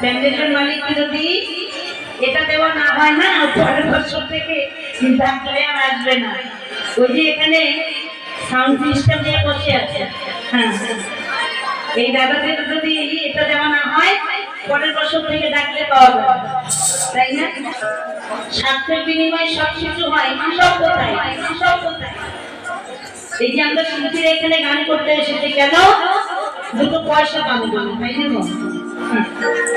প্যান্ডেলের মালিককে যদি এটা দেওয়া না হয় না, পরের বছর থেকে ডাক্তারে আর আসবে না। ওই যে এখানে সাউন্ড সিস্টেম দিয়ে বসে আছে, হ্যাঁ, এই দাদাদের যদি এটা দেওয়া না হয়, পরের বছর থেকে ডাকলে পাওয়া যাবে, তাই না? স্বার্থের বিনিময়ে সবকিছু হয়, সব কোথায়, সব কোথায়। এই যে আমরা শিল্পীরা এখানে গান করতে এসেছি কেন? দুটো পয়সা পাবো বলে, তাই না?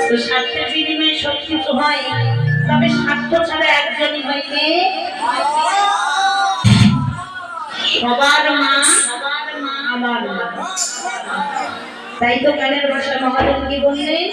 তো স্বার্থের বিনিময়ে সবকিছু হয়, তবে স্বার্থ ছাড়া একজনই হয় কে? সবার মা, আমার মা। তাই তো গানের ভাষা মহাদেব কি বললেন?